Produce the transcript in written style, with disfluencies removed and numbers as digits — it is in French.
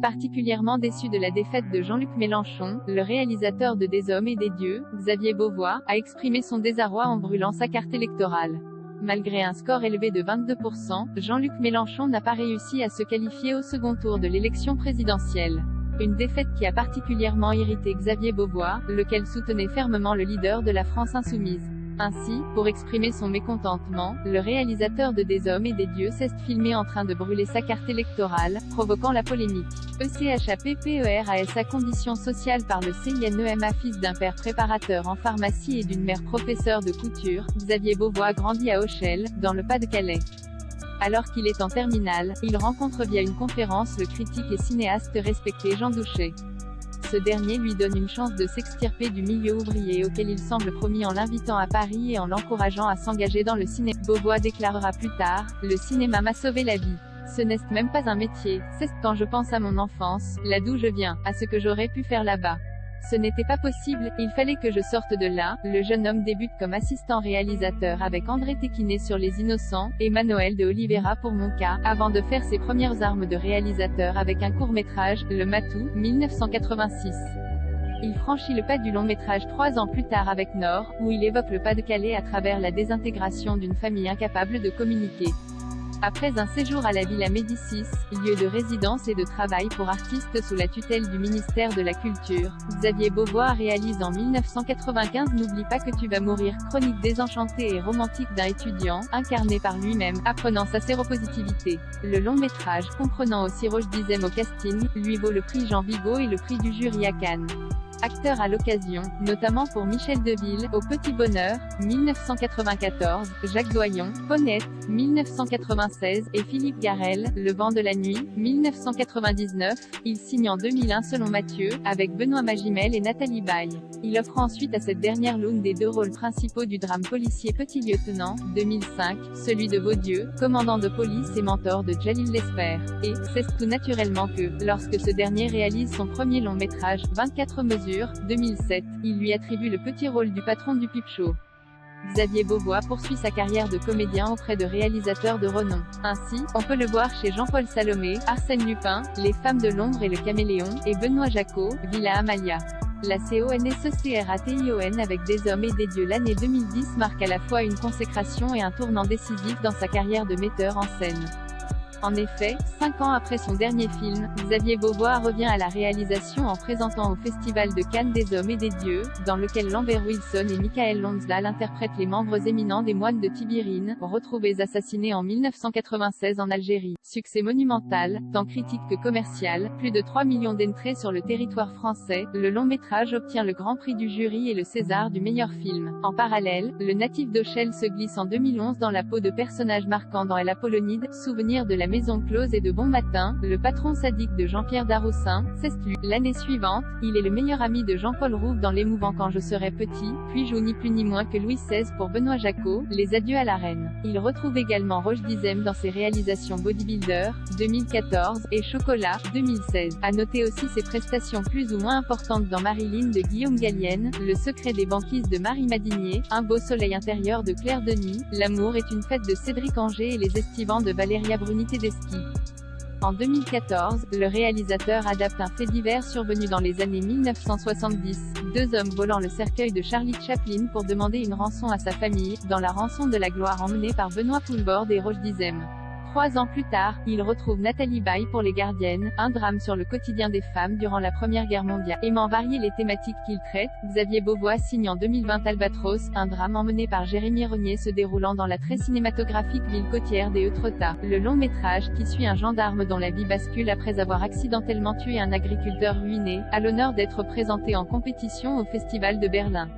particulièrement déçu de la défaite de Jean-Luc Mélenchon, le réalisateur de Des hommes et des dieux, Xavier Beauvois, a exprimé son désarroi en brûlant sa carte électorale. Malgré un score élevé de 22%, Jean-Luc Mélenchon n'a pas réussi à se qualifier au second tour de l'élection présidentielle. Une défaite qui a particulièrement irrité Xavier Beauvois, lequel soutenait fermement le leader de la France insoumise. Ainsi, pour exprimer son mécontentement, le réalisateur de Des hommes et des dieux s'est filmé en train de brûler sa carte électorale, provoquant la polémique. ECHAPPERAS à condition sociale par le CINEMA. Fils d'un père préparateur en pharmacie et d'une mère professeure de couture, Xavier Beauvois grandit à Auchel, dans le Pas-de-Calais. Alors qu'il est en terminale, il rencontre via une conférence le critique et cinéaste respecté Jean Douchet. Ce dernier lui donne une chance de s'extirper du milieu ouvrier auquel il semble promis en l'invitant à Paris et en l'encourageant à s'engager dans le cinéma. Beauvois déclarera plus tard, « Le cinéma m'a sauvé la vie. Ce n'est même pas un métier, c'est quand je pense à mon enfance, là d'où je viens, à ce que j'aurais pu faire là-bas. Ce n'était pas possible, il fallait que je sorte de là. » Le jeune homme débute comme assistant réalisateur avec André Téquinet sur Les Innocents, et Manuel de Oliveira pour Mon cas, avant de faire ses premières armes de réalisateur avec un court-métrage, Le Matou, 1986. Il franchit le pas du long-métrage 3 ans plus tard avec Nord, où il évoque le Pas-de-Calais à travers la désintégration d'une famille incapable de communiquer. Après un séjour à la Villa Médicis, lieu de résidence et de travail pour artistes sous la tutelle du ministère de la Culture, Xavier Beauvois réalise en 1995 N'oublie pas que tu vas mourir, chronique désenchantée et romantique d'un étudiant, incarné par lui-même, apprenant sa séropositivité. Le long-métrage, comprenant aussi Roche Dizem au casting, lui vaut le prix Jean Vigo et le prix du jury à Cannes. Acteur à l'occasion, notamment pour Michel Deville, Au Petit Bonheur, 1994, Jacques Doyon, Paunette, 1996, et Philippe Garrel, Le Vent de la Nuit, 1999, il signe en 2001 selon Mathieu, avec Benoît Magimel et Nathalie Baye. Il offre ensuite à cette dernière l'une des deux rôles principaux du drame policier Petit Lieutenant, 2005, celui de Baudieu, commandant de police et mentor de Djalil Lesper. Et, c'est tout naturellement que, lorsque ce dernier réalise son premier long métrage, 24 mesures, 2007, il lui attribue le petit rôle du patron du Pipe Show. Xavier Beauvois poursuit sa carrière de comédien auprès de réalisateurs de renom. Ainsi, on peut le voir chez Jean-Paul Salomé, Arsène Lupin, Les Femmes de l'Ombre et Le Caméléon, et Benoît Jacot, Villa Amalia. La CONSECRATION avec Des hommes et des dieux. L'année 2010 marque à la fois une consécration et un tournant décisif dans sa carrière de metteur en scène. En effet, 5 ans après son dernier film, Xavier Beauvois revient à la réalisation en présentant au Festival de Cannes Des hommes et des dieux, dans lequel Lambert Wilson et Michael Lonsdal interprètent les membres éminents des moines de Tibérine, retrouvés assassinés en 1996 en Algérie. Succès monumental, tant critique que commercial, plus de 3 millions d'entrées sur le territoire français, le long-métrage obtient le Grand Prix du jury et le César du meilleur film. En parallèle, le natif d'Auchel se glisse en 2011 dans la peau de personnages marquants dans El Apollonide, souvenir de la Maison Close et de Bon Matin, le patron sadique de Jean-Pierre Daroussin, s'exclut. L'année suivante, il est le meilleur ami de Jean-Paul Rouve dans l'émouvant Quand je serai petit, puis joue ni plus ni moins que Louis XVI pour Benoît Jacot, Les adieux à la reine. Il retrouve également Roche Dizem dans ses réalisations Bodybuilder, 2014, et Chocolat, 2016. À noter aussi ses prestations plus ou moins importantes dans Marilyn de Guillaume Gallienne, Le secret des banquises de Marie Madinier, Un beau soleil intérieur de Claire Denis, L'amour est une fête de Cédric Angers et Les estivants de Valéria Bruni-Tedeschi. En 2014, le réalisateur adapte un fait divers survenu dans les années 1970, 2 hommes volant le cercueil de Charlie Chaplin pour demander une rançon à sa famille, dans La rançon de la gloire emmenée par Benoît Poulvorde et Roche Dizem. 3 ans plus tard, il retrouve Nathalie Baye pour Les Gardiennes, un drame sur le quotidien des femmes durant la Première Guerre mondiale. Aimant varier les thématiques qu'il traite, Xavier Beauvois signe en 2020 Albatros, un drame emmené par Jérémy Renier se déroulant dans la très cinématographique ville côtière des Etretat. Le long métrage, qui suit un gendarme dont la vie bascule après avoir accidentellement tué un agriculteur ruiné, a l'honneur d'être présenté en compétition au Festival de Berlin.